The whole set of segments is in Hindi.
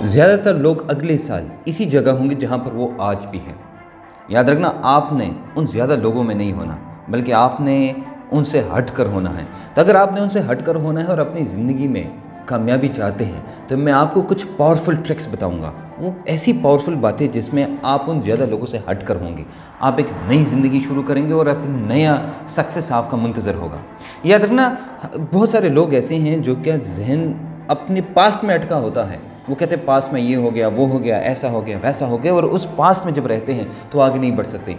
ज़्यादातर लोग अगले साल इसी जगह होंगे जहाँ पर वो आज भी हैं। याद रखना, आपने उन ज़्यादा लोगों में नहीं होना, बल्कि आपने उनसे हट कर होना है। तो अगर आपने उनसे हट कर होना है और अपनी ज़िंदगी में कामयाबी चाहते हैं तो मैं आपको कुछ पावरफुल ट्रिक्स बताऊंगा। वो ऐसी पावरफुल बातें जिसमें आप उन ज़्यादा लोगों से हट कर होंगे। आप एक नई ज़िंदगी शुरू करेंगे और अपनी नया सक्सेस आपका मुंतज़र होगा। याद रखना, बहुत सारे लोग ऐसे हैं जो क्या जहन अपने पास्ट में अटका होता है। वो कहते हैं पास्ट में ये हो गया, वो हो गया, ऐसा हो गया, वैसा हो गया, और उस पास्ट में जब रहते हैं तो आगे नहीं बढ़ सकते।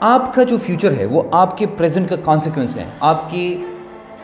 आपका जो फ्यूचर है वो आपके प्रेजेंट का कॉन्सिक्वेंस है। आपकी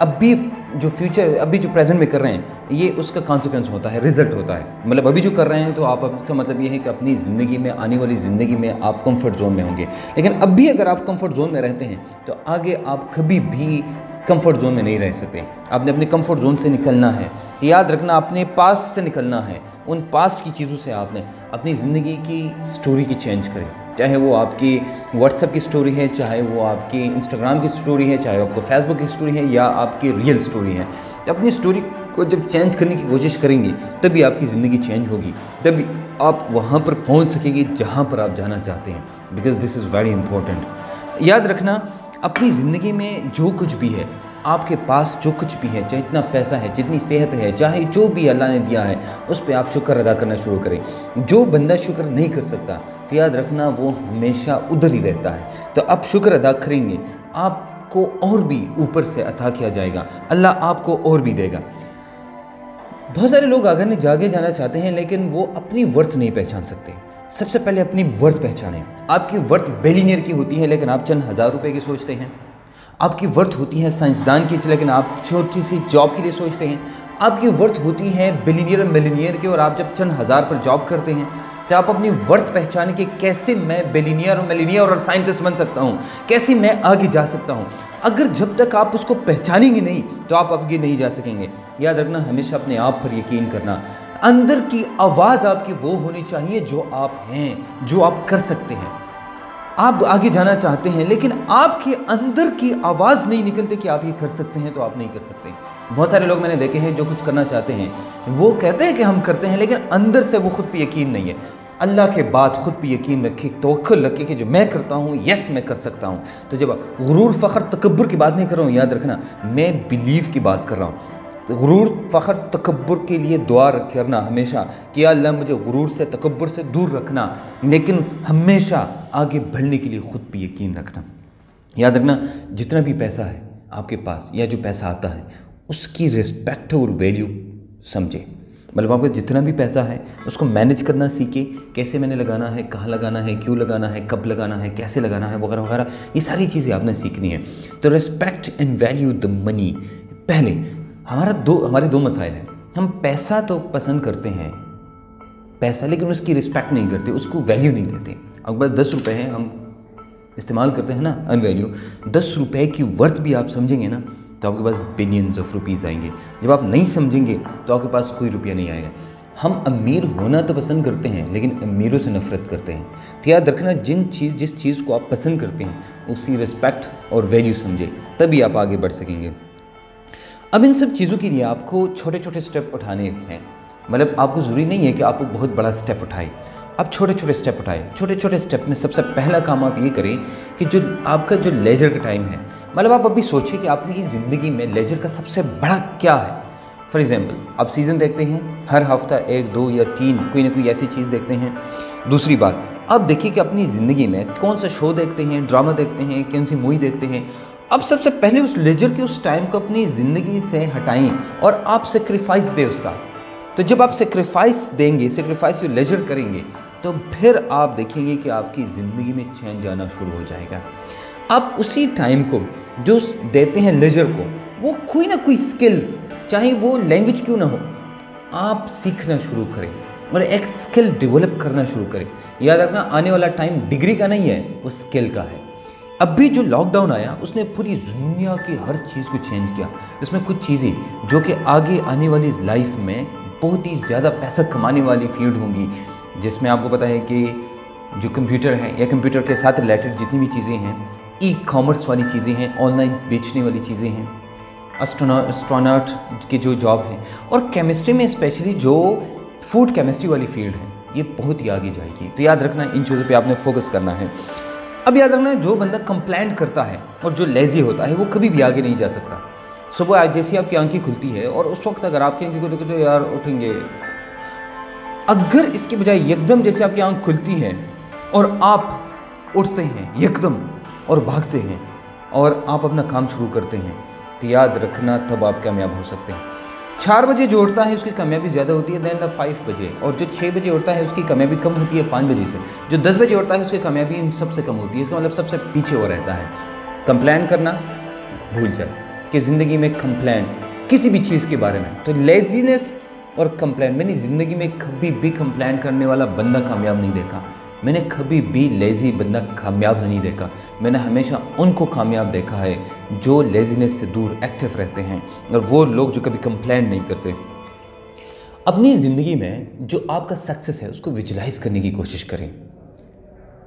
अभी जो फ्यूचर, अभी जो प्रेजेंट में कर रहे हैं, ये उसका कॉन्सिक्वेंस होता है, रिजल्ट होता है। मतलब अभी जो कर रहे हैं तो आप, इसका मतलब ये है कि अपनी ज़िंदगी में, आने वाली ज़िंदगी में आप कंफर्ट जोन में होंगे। लेकिन अब भी अगर आप कंफर्ट जोन में रहते हैं तो आगे आप कभी भी कंफर्ट जोन में नहीं रह सकते। आपने अपने कंफर्ट जोन से निकलना है। याद रखना, अपने पास्ट से निकलना है। उन पास्ट की चीज़ों से आपने अपनी ज़िंदगी की स्टोरी की चेंज करें। चाहे वो आपकी व्हाट्सएप की स्टोरी है, चाहे वो आपकी इंस्टाग्राम की स्टोरी है, चाहे आपको फेसबुक की स्टोरी है, या आपकी रियल स्टोरी है। अपनी स्टोरी को जब चेंज करने की कोशिश करेंगे तभी आपकी ज़िंदगी चेंज होगी, तभी आप वहाँ पर पहुँच सकेंगे जहाँ पर आप जाना चाहते हैं। Because this is very important. याद रखना, अपनी ज़िंदगी में जो कुछ भी है, आपके पास जो कुछ भी है, चाहे इतना पैसा है, जितनी सेहत है, चाहे जो भी अल्लाह ने दिया है, उस पर आप शुक्र अदा करना शुरू करें। जो बंदा शुक्र नहीं कर सकता तो याद रखना वो हमेशा उधर ही रहता है। तो आप शुक्र अदा करेंगे, आपको और भी ऊपर से अता किया जाएगा, अल्लाह आपको और भी देगा। बहुत सारे लोग आगे जाना चाहते हैं लेकिन वो अपनी वर्थ नहीं पहचान सकते। सबसे पहले अपनी वर्थ पहचानें। आपकी वर्थ बिलियनियर की होती है लेकिन आप चंद हज़ार रुपए की सोचते हैं। आपकी वर्थ होती है साइंसदान की लेकिन आप छोटी सी जॉब के लिए सोचते हैं। आपकी वर्थ होती है बिलियनियर और मिलियनियर की, और आप जब चंद हज़ार पर जॉब करते हैं तो आप अपनी वर्थ पहचाने कि कैसे मैं बिलियनियर और मिलियनियर और साइंटिस्ट बन सकता हूँ, कैसे मैं आगे जा सकता हूँ। अगर जब तक आप उसको पहचानेंगे नहीं तो आप आगे नहीं जा सकेंगे। याद रखना, हमेशा अपने आप पर यकीन करना। अंदर की आवाज़ आपकी वो होनी चाहिए जो आप हैं, जो आप कर सकते हैं। आप आगे जाना चाहते हैं लेकिन आपके अंदर की आवाज़ नहीं निकलती कि आप ये कर सकते हैं, तो आप नहीं कर सकते। बहुत सारे लोग मैंने देखे हैं जो कुछ करना चाहते हैं, वो कहते हैं कि हम करते हैं, लेकिन अंदर से वो खुद पे यकीन नहीं है। अल्लाह के बाद खुद पे यकीन रखे, तवक्कुल रखे कि जो मैं करता हूँ, यस मैं कर सकता हूँ। तो जब गुरूर, फ़ख्र, तकब्बुर की बात नहीं कर रहा हूँ, याद रखना मैं बिलीव की बात कर रहा हूँ। तो गुरूर, फ़ख्र, तकब्बुर के लिए दुआ करना हमेशा कि अल्लाह मुझे गुरूर से, तकब्बुर से दूर रखना, लेकिन हमेशा आगे बढ़ने के लिए खुद पे यकीन रखना। याद रखना, जितना भी पैसा है आपके पास या जो पैसा आता है उसकी रिस्पेक्ट और वैल्यू समझे। मतलब आपका जितना भी पैसा है उसको मैनेज करना सीखे। कैसे मैंने लगाना है, कहाँ लगाना है, क्यों लगाना है, कब लगाना है, कैसे लगाना है, वगैरह वगैरह, ये सारी चीज़ें आपने सीखनी है। तो respect and value the money. पहले हमारे दो मसाइल हैं। हम पैसा तो पसंद करते हैं, पैसा, लेकिन उसकी रिस्पेक्ट नहीं करते, उसको वैल्यू नहीं देते। अगर 10 रुपये हैं, हम इस्तेमाल करते हैं ना अनवैल्यू। 10 रुपये की वर्थ भी आप समझेंगे ना तो आपके पास बिलियंस ऑफ रुपीज़ आएंगे। जब आप नहीं समझेंगे तो आपके पास कोई रुपया नहीं आएगा। हम अमीर होना तो पसंद करते हैं लेकिन अमीरों से नफरत करते हैं। तो याद रखना, जिस चीज़ को आप पसंद करते हैं उसकी रिस्पेक्ट और वैल्यू समझे, तभी आप आगे बढ़ सकेंगे। अब इन सब चीज़ों के लिए आपको छोटे छोटे स्टेप उठाने हैं। मतलब आपको ज़रूरी नहीं है कि आप बहुत बड़ा स्टेप उठाएं, आप छोटे छोटे स्टेप उठाएं। छोटे छोटे स्टेप में सबसे पहला काम आप ये करें कि जो आपका जो लेजर का टाइम है, मतलब आप अभी सोचिए कि आपकी ज़िंदगी में लेजर का सबसे बड़ा क्या है। फॉर एग्जांपल, आप सीज़न देखते हैं, हर हफ्ता 1, 2 या 3 कोई ना कोई ऐसी चीज़ देखते हैं। दूसरी बात, आप देखिए कि अपनी ज़िंदगी में कौन सा शो देखते हैं, ड्रामा देखते हैं, कौन सी मूवी देखते हैं। अब सबसे पहले उस लेजर के उस टाइम को अपनी ज़िंदगी से हटाएं और आप सेक्रीफाइस दें उसका। तो जब आप सेक्रीफाइस देंगे, सेक्रीफाइस योर लेजर करेंगे, तो फिर आप देखेंगे कि आपकी ज़िंदगी में चैन जाना शुरू हो जाएगा। आप उसी टाइम को जो देते हैं लेजर को, वो कोई ना कोई स्किल, चाहे वो लैंग्वेज क्यों ना हो, आप सीखना शुरू करें और एक स्किल डेवलप करना शुरू करें। याद रखना, आने वाला टाइम डिग्री का नहीं है, वो स्किल का है। अभी जो लॉकडाउन आया उसने पूरी दुनिया की हर चीज़ को चेंज किया। इसमें कुछ चीज़ें जो कि आगे आने वाली लाइफ में बहुत ही ज़्यादा पैसा कमाने वाली फील्ड होंगी, जिसमें आपको पता है कि जो कंप्यूटर है या कंप्यूटर के साथ रिलेटेड जितनी भी चीज़ें हैं, ई कॉमर्स वाली चीज़ें हैं, ऑनलाइन बेचने वाली चीज़ें हैं, एस्ट्रोनॉट की जो जॉब है, और केमिस्ट्री में स्पेशली जो फूड केमिस्ट्री वाली फील्ड है, ये बहुत ही आगे जाएगी। तो याद रखना इन चीज़ों पे आपने फोकस करना है। अब याद रखना जो बंदा कंप्लेंट करता है और जो लेज़ी होता है वो कभी भी आगे नहीं जा सकता। सुबह जैसी आपकी आंखें खुलती है और उस वक्त अगर आपकी आंखें खुलती तो यार उठेंगे, अगर इसके बजाय एकदम जैसे आपकी आंख खुलती है और आप उठते हैं एकदम और भागते हैं और आप अपना काम शुरू करते हैं, तो याद रखना तब आप कामयाब हो सकते हैं। 4 बजे जो उठता है उसकी कामयाबी ज़्यादा होती है देन 5 बजे, और जो 6 बजे उठता है उसकी कामयाबी कम होती है 5 बजे से। जो 10 बजे उठता है उसकी कामयाबी इन सबसे कम होती है, इसका मतलब सबसे पीछे हो रहता है। कंप्लेन करना भूल जाए कि ज़िंदगी में कंप्लेन किसी भी चीज़ के बारे में, तो लेजीनेस और कंप्लेन, मैंने ज़िंदगी में कभी भी कंप्लेन करने वाला बंदा कामयाब नहीं देखा, मैंने कभी भी लेज़ी बंदा कामयाब नहीं देखा। मैंने हमेशा उनको कामयाब देखा है जो लेज़ीनेस से दूर एक्टिव रहते हैं, और वो लोग जो कभी कंप्लेन नहीं करते। अपनी ज़िंदगी में जो आपका सक्सेस है उसको विजुलाइज़ करने की कोशिश करें।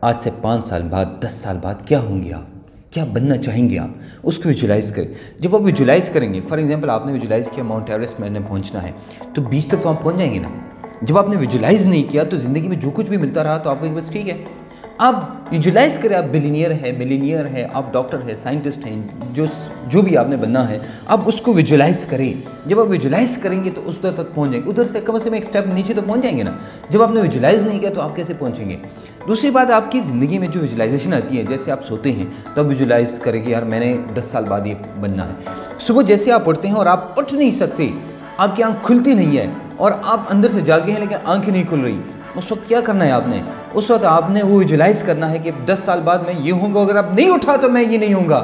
आज से 5 साल बाद, 10 साल बाद क्या होंगे आप, क्या बनना चाहेंगे आप, उसको विजुलाइज़ करें। जब आप विजुलाइज़ करेंगे, फॉर एग्जांपल आपने विजुलाइज़ किया माउंट एवरेस्ट मैंने पहुंचना है, तो बीच तक तो आप पहुंच जाएंगे ना। जब आपने विजुलाइज़ नहीं किया तो ज़िंदगी में जो कुछ भी मिलता रहा तो आपको बस ठीक है। आप विजुलाइज़ करें, आप बिलियनियर है, मिलीनियर है, आप डॉक्टर है, साइंटिस्ट हैं, जो भी आपने बनना है, आप उसको विजुलाइज़ करें। जब आप विजुलाइज़ करेंगे तो उस तक पहुंच जाएंगे, उधर से कम एक स्टेप नीचे तो पहुंच जाएंगे ना। जब आपने विजुलाइज़ नहीं किया तो आप कैसे पहुंचेंगे। दूसरी बात, आपकी ज़िंदगी में जो विजुलाइजेशन आती है, जैसे आप सोते हैं तो आप विजुलाइज़ करें कि यार मैंने 10 साल बाद ये बनना है। सुबह जैसे आप उठते हैं और आप उठ नहीं सकते, आपकी आँख खुलती नहीं है और आप अंदर से जागे हैं लेकिन आंखें नहीं खुल रही, उस वक्त क्या करना है आपने, उस वक्त आपने वो विजुलाइज़ करना है कि 10 साल बाद मैं ये होऊंगा, अगर आप नहीं उठा तो मैं ये नहीं होऊंगा।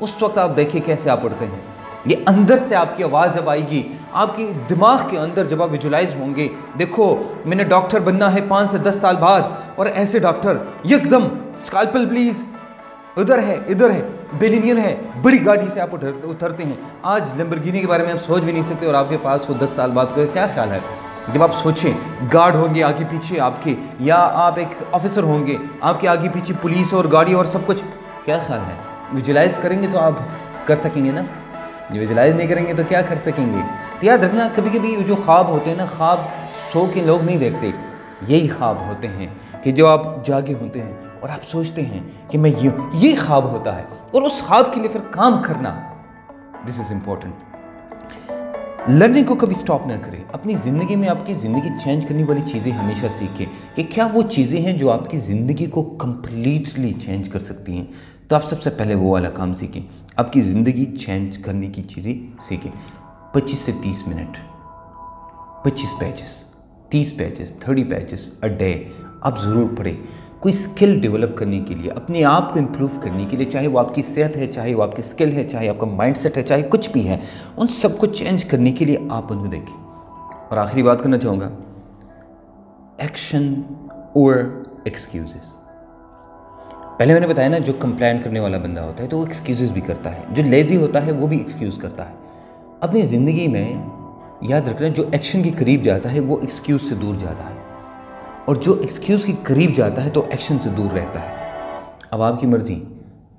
उस वक्त आप देखिए कैसे आप उठते हैं। ये अंदर से आपकी आवाज़ जब आएगी, आपके दिमाग के अंदर जब आप विजुलाइज़ होंगे, देखो मैंने डॉक्टर बनना है 5 से 10 साल बाद, और ऐसे डॉक्टर एकदम स्कैल्पल प्लीज़, उधर है इधर है, बिलियनियर है, बड़ी गाड़ी से आप उतरते हैं। आज लैम्बोर्गिनी के बारे में आप सोच भी नहीं सकते और आपके पास वो 10 साल बाद का क्या ख्याल है। जब आप सोचें गार्ड होंगे आगे पीछे आपके, या आप एक ऑफिसर होंगे, आपके आगे पीछे पुलिस और गाड़ी और सब कुछ, क्या ख्याल है। विजुलाइज़ करेंगे तो आप कर सकेंगे ना, विजुलाइज़ नहीं करेंगे तो क्या कर सकेंगे। तो याद रखना, कभी कभी जो ख्वाब होते हैं ना, ख्वाब सो के लोग नहीं देखते, यही ख्वाब होते हैं कि जो आप जागे होते हैं और आप सोचते हैं कि मैं ये ख्वाब होता है, और उस ख्वाब के लिए फिर काम करना, दिस इज़ इम्पोर्टेंट। लर्निंग को कभी स्टॉप ना करें। अपनी ज़िंदगी में आपकी ज़िंदगी चेंज करने वाली चीज़ें हमेशा सीखें कि क्या वो चीज़ें हैं जो आपकी ज़िंदगी को कम्प्लीटली चेंज कर सकती हैं। तो आप सबसे पहले वो वाला काम सीखें, आपकी ज़िंदगी चेंज करने की चीज़ें सीखें। 25 से 30 minute, 25 pages, 30 pages, 30 pages a day आप ज़रूर पढ़ें। कोई स्किल डेवलप करने के लिए, अपने आप को इम्प्रूव करने के लिए, चाहे वो आपकी सेहत है, चाहे वो आपकी स्किल है, चाहे आपका माइंडसेट है, चाहे कुछ भी है, उन सब को चेंज करने के लिए आप उनको देखें। और आखिरी बात करना चाहूँगा, एक्शन और एक्सक्यूजेस। पहले मैंने बताया ना, जो कंप्लेन करने वाला बंदा होता है तो वो एक्सक्यूजेस भी करता है, जो लेज़ी होता है वो भी एक्सक्यूज़ करता है। अपनी ज़िंदगी में याद रखना, जो एक्शन के करीब जाता है वो एक्सक्यूज़ से दूर जाता है, और जो एक्सक्यूज़ के करीब जाता है तो एक्शन से दूर रहता है। अब आपकी मर्ज़ी,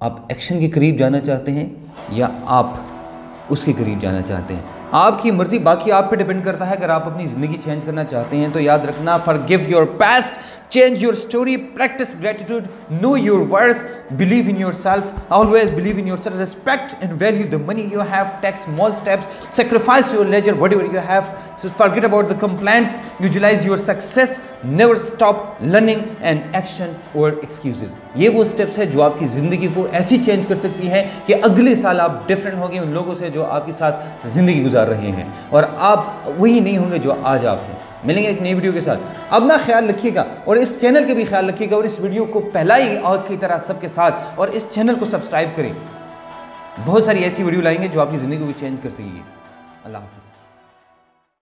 आप एक्शन के करीब जाना चाहते हैं या आप उसके करीब जाना चाहते हैं, आपकी मर्ज़ी। बाकी आप पे डिपेंड करता है। अगर आप अपनी ज़िंदगी चेंज करना चाहते हैं तो याद रखना, forgive your past, change your story, practice gratitude, know your worth, believe in yourself, always believe in yourself, respect and value the money you have, take small steps, sacrifice your leisure whatever you have, forget about the complaints, visualise your success, never stop learning and action और एक्सक्यूजेज। ये वो स्टेप्स है जो आपकी ज़िंदगी को ऐसी चेंज कर सकती है कि अगले साल आप डिफरेंट होंगे उन लोगों से जो आपके साथ ज़िंदगी गुजार रहे हैं, और आप वही नहीं होंगे जो आज आप हैं। मिलेंगे एक नई वीडियो के साथ। अब ना ख्याल रखिएगा और इस चैनल के भी ख्याल रखिएगा, और इस वीडियो को फैलाइए और की तरह सबके साथ, और इस चैनल को सब्सक्राइब करें। बहुत सारी ऐसी वीडियो लाएंगे जो आपकी ज़िंदगी को चेंज कर सकेगी। अल्लाह हाफ़िज़।